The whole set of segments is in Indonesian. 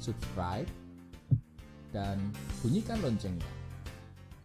subscribe, dan bunyikan loncengnya.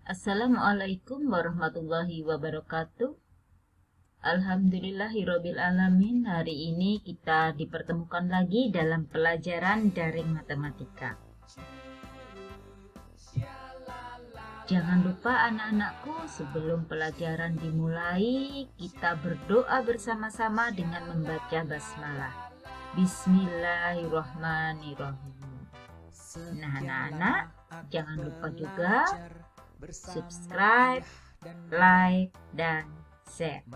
Assalamualaikum warahmatullahi wabarakatuh. Alhamdulillahirabbil alamin. Hari ini kita dipertemukan lagi dalam pelajaran daring matematika. Jangan lupa anak-anakku, sebelum pelajaran dimulai, kita berdoa bersama-sama dengan membaca basmalah. Bismillahirrahmanirrahim. Nah, anak-anak, jangan lupa juga subscribe, like, dan share.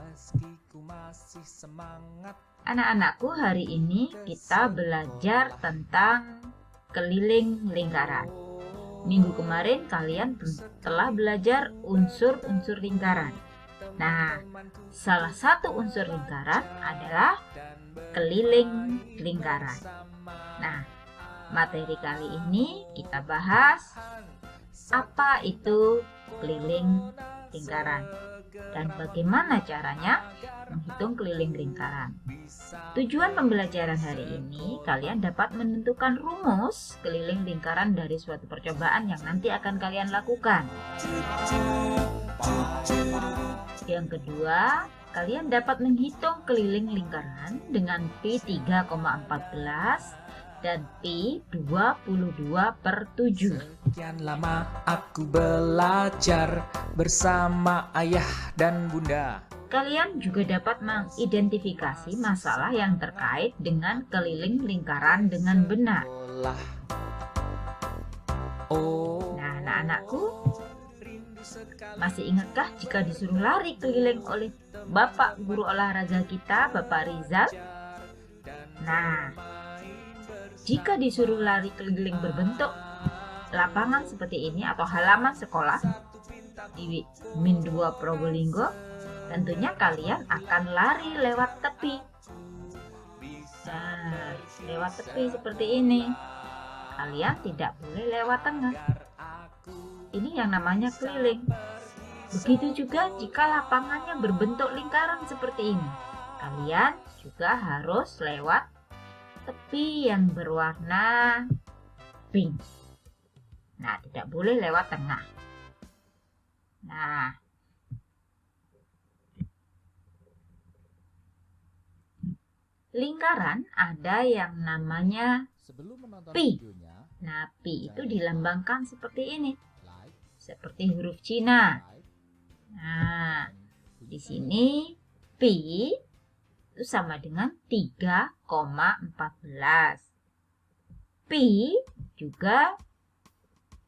Anak-anakku, hari ini kita belajar tentang keliling lingkaran. Minggu kemarin kalian telah belajar unsur-unsur lingkaran. Nah, salah satu unsur lingkaran adalah keliling lingkaran. Nah, materi kali ini kita bahas apa itu keliling lingkaran dan bagaimana caranya menghitung keliling lingkaran. Tujuan pembelajaran hari ini, kalian dapat menentukan rumus keliling lingkaran dari suatu percobaan yang nanti akan kalian lakukan. Yang kedua, kalian dapat menghitung keliling lingkaran dengan pi 3,14 dan pi 22/7. Sekian lama aku belajar bersama ayah dan bunda. Kalian juga dapat mengidentifikasi masalah yang terkait dengan keliling lingkaran dengan benar. Nah, anak-anakku, masih ingatkah jika disuruh lari keliling oleh Bapak guru olahraga kita, Bapak Rizal? Nah, jika disuruh lari keliling berbentuk lapangan seperti ini atau halaman sekolah di Min 2 Probolinggo, tentunya kalian akan lari lewat tepi. Nah, lewat tepi seperti ini. Kalian tidak boleh lewat tengah. Ini yang namanya keliling. Begitu juga jika lapangannya berbentuk lingkaran seperti ini. Kalian juga harus lewat tepi yang berwarna pink. Nah, tidak boleh lewat tengah. Nah, lingkaran ada yang namanya pi. Nah, pi itu dilambangkan seperti ini. Seperti huruf Cina. Nah, di sini pi itu sama dengan 3,14. Pi juga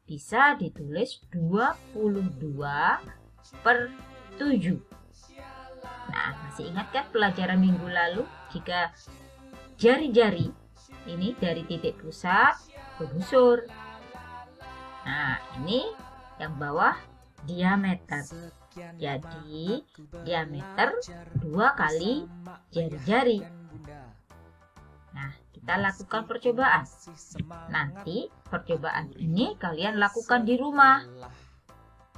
bisa ditulis 22/7. Nah, masih ingat kan pelajaran minggu lalu jika jari-jari ini dari titik pusat ke busur. Nah, ini yang bawah diameter. Jadi, diameter 2 kali jari-jari. Nah, kita lakukan percobaan. Nanti percobaan ini kalian lakukan di rumah.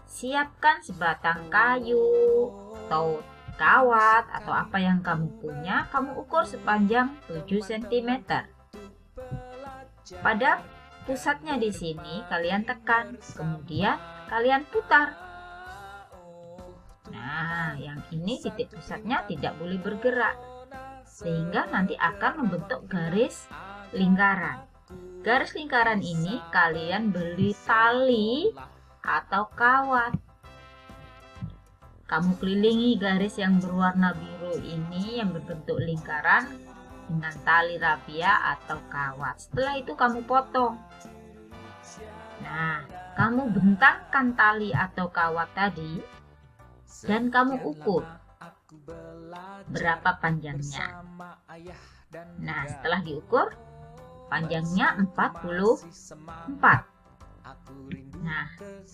Siapkan sebatang kayu atau kawat atau apa yang kamu punya, kamu ukur sepanjang 7 cm. Pada pusatnya di sini kalian tekan, kemudian kalian putar. Nah, yang ini titik pusatnya tidak boleh bergerak, sehingga nanti akan membentuk garis lingkaran. Garis lingkaran ini kalian beri tali atau kawat. Kamu kelilingi garis yang berwarna biru ini yang berbentuk lingkaran dengan tali rapia atau kawat. Setelah itu kamu potong. Nah, kamu bentangkan tali atau kawat tadi dan kamu ukur berapa panjangnya. Nah, setelah diukur, panjangnya 44. Nah,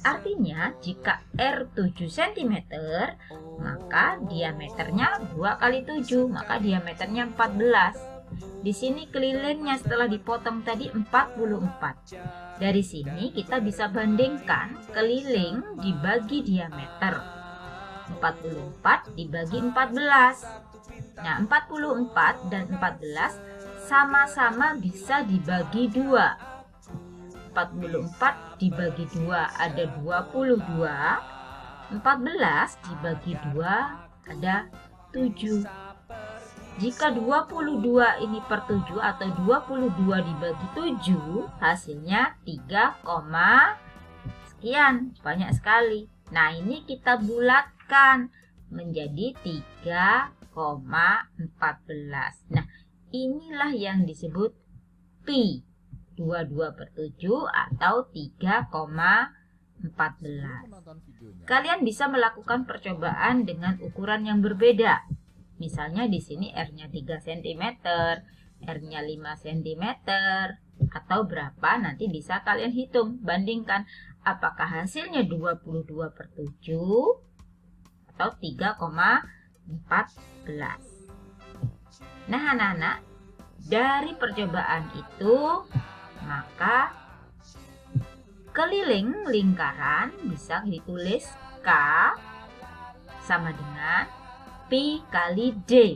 artinya jika R 7 cm, maka diameternya 2 kali 7, maka diameternya 14. Di sini kelilingnya setelah dipotong tadi 44. Dari sini kita bisa bandingkan keliling dibagi diameter. 44 dibagi 14. Nah, 44 dan 14 sama-sama bisa dibagi 2. 44 dibagi 2 ada 22. 14 dibagi 2 ada 7. Jika 22 ini per 7 atau 22 dibagi 7, hasilnya 3, sekian, banyak sekali. Nah, ini kita bulatkan menjadi 3,14. Nah, inilah yang disebut pi. 22 per 7 atau 3,14. Kalian bisa melakukan percobaan dengan ukuran yang berbeda. Misalnya di sini R-nya 3 cm, R-nya 5 cm, atau berapa nanti bisa kalian hitung. Bandingkan apakah hasilnya 22 per 7 atau 3,14. Nah anak-anak, dari percobaan itu maka keliling lingkaran bisa ditulis K sama dengan Pi kali D,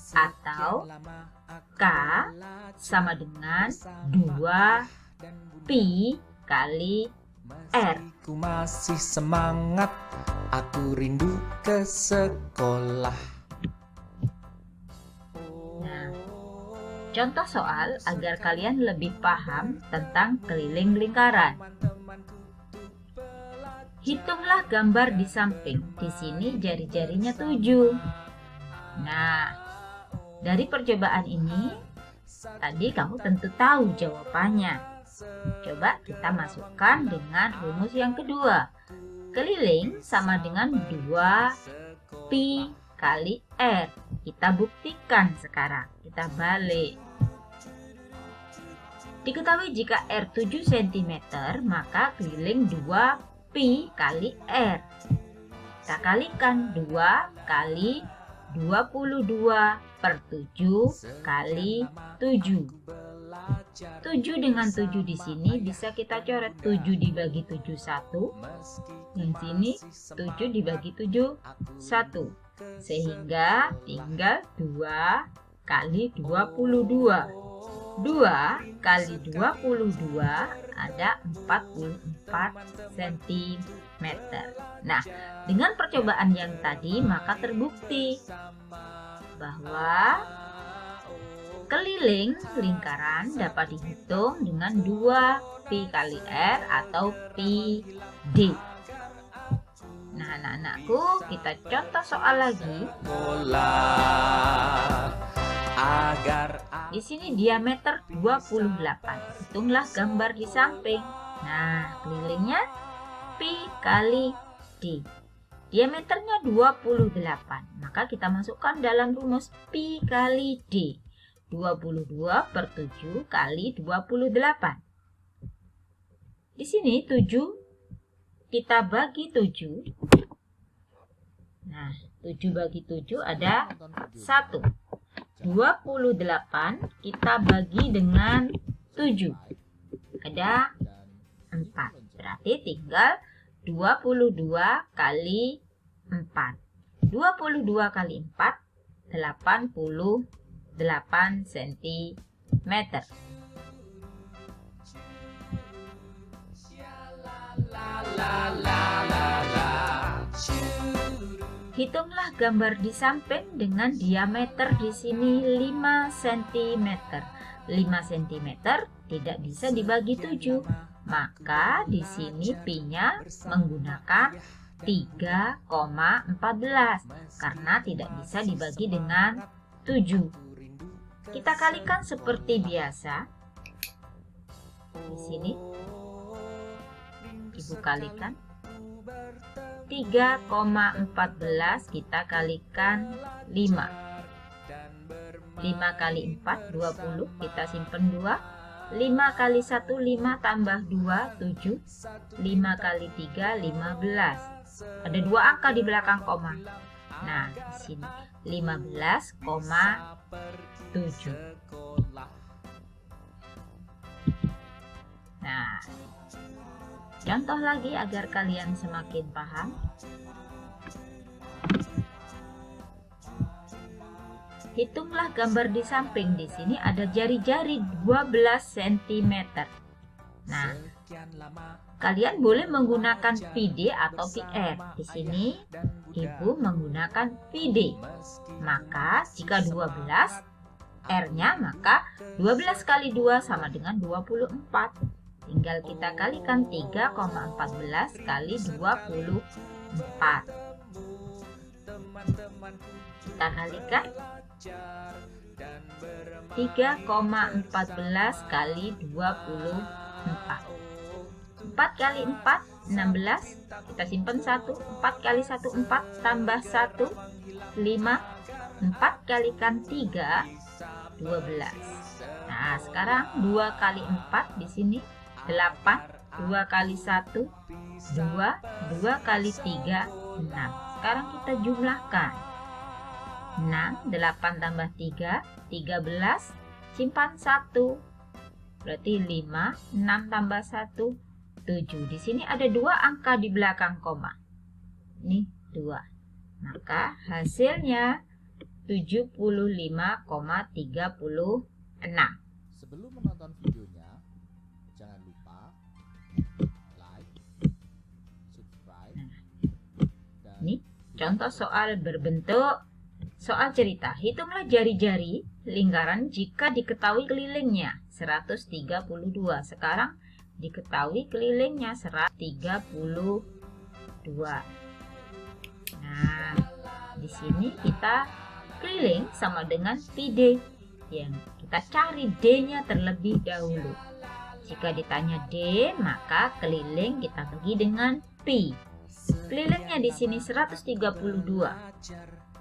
atau K sama dengan 2 Pi kali R. Ku masih semangat, aku rindu ke sekolah. Nah, contoh soal agar kalian lebih paham tentang keliling lingkaran. Hitunglah gambar di samping. Di sini jari-jarinya 7. Nah, dari percobaan ini, tadi kamu tentu tahu jawabannya. Coba kita masukkan dengan rumus yang kedua. Keliling sama dengan 2 Pi kali R. Kita buktikan sekarang. Kita balik. Diketahui jika R 7 cm, maka keliling 2 Pi kali R. Kita kalikan 2 kali 22 per 7 kali 7. 7 dengan 7 di sini bisa kita coret. 7 dibagi 7 1. Yang sini 7 dibagi 7 1. Sehingga tinggal 2 kali 22. 2 kali 22 ada 44 cm. Nah, dengan percobaan yang tadi maka terbukti bahwa keliling lingkaran dapat dihitung dengan 2 Pi kali R atau Pi D. Nah, anak-anakku, kita contoh soal lagi. Di sini diameter 28. Hitunglah gambar di samping. Nah, kelilingnya Pi kali D. Diameternya 28. Maka kita masukkan dalam rumus Pi kali D. 22 per 7 kali 28. Di sini 7 kita bagi 7. Nah, 7 bagi 7 ada 1. 28 kita bagi dengan 7. Ada 4. Berarti tinggal 22 kali 4. 22 kali 4, 88 cm. Hitunglah gambar di samping dengan diameter di sini 5 cm. 5 cm tidak bisa dibagi 7. Maka di sini pi-nya menggunakan 3,14 karena tidak bisa dibagi dengan 7. Kita kalikan seperti biasa. Di sini Ibu kalikan 3,14 kita kalikan 5. 5 kali 4 20, kita simpen 2. 5 kali 1 5 tambah 2 7. 5 kali 3 15. Ada 2 angka di belakang koma. Nah, di sini 15,7. Nah, contoh lagi agar kalian semakin paham. Hitunglah gambar di samping. Di sini ada jari-jari 12 cm. Nah, kalian boleh menggunakan PD atau PR. Di sini Ibu menggunakan PD. Maka jika 12 R-nya, maka 12 kali 2 sama dengan 24. Tinggal kita kalikan 3,14 kali 24. Kita kalikan 3,14 kali 24. 4 kali 4, 16. Kita simpan 1. 4 kali 1, 4. Tambah 1, 5. 4 kalikan 3, 12. Nah, sekarang 2 kali 4 di sini 8. 2 kali 1, 2. 2 kali 3, 6. Sekarang kita jumlahkan. 6, 8 tambah 3, 13. Simpan 1. Berarti 5, 6 tambah 1, 7. Di sini ada 2 angka di belakang koma. Ini 2. Maka hasilnya 75,36. Sebelum menonton videonya, jangan lupa like, subscribe, dan Ini contoh soal berbentuk soal cerita. Hitunglah jari-jari lingkaran jika diketahui kelilingnya 132. Sekarang diketahui kelilingnya 132. Nah, di sini kita keliling sama dengan PD. Yang kita cari D-nya terlebih dahulu. Jika ditanya D, maka keliling kita bagi dengan Pi. Kelilingnya di sini 132.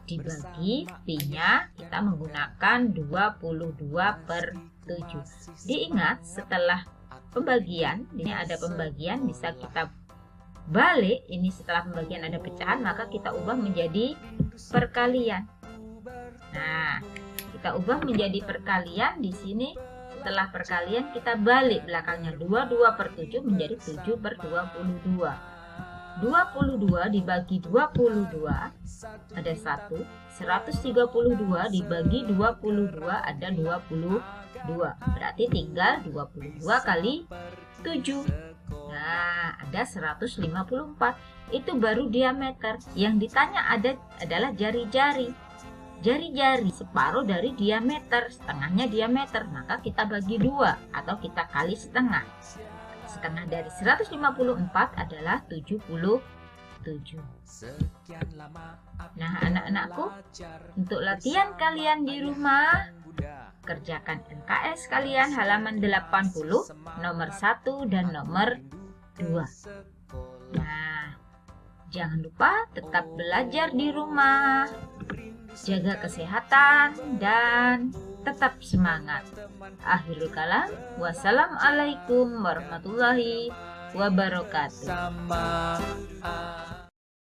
Dibagi Pi-nya kita menggunakan 22/7. Diingat setelah pembagian, ini ada pembagian, bisa kita balik. Ini setelah pembagian ada pecahan, maka kita ubah menjadi perkalian. Nah, kita ubah menjadi perkalian. Di sini setelah perkalian kita balik belakangnya, 22/7 menjadi 7/22. 22 dibagi 22 ada 1. 132 dibagi 22 ada 22. Berarti tinggal 22 kali 7. Nah, ada 154. Itu baru diameter. Yang ditanya adalah jari-jari. Jari-jari separuh dari diameter, setengahnya diameter. Maka kita bagi 2 atau kita kali setengah. Setengah dari 154 adalah 77. Nah, anak-anakku, untuk latihan kalian di rumah, kerjakan LKS kalian halaman 80, nomor 1 dan nomor 2. Nah, jangan lupa tetap belajar di rumah, jaga kesehatan, dan tetap semangat. Akhirul kalam, wassalamualaikum warahmatullahi wabarakatuh.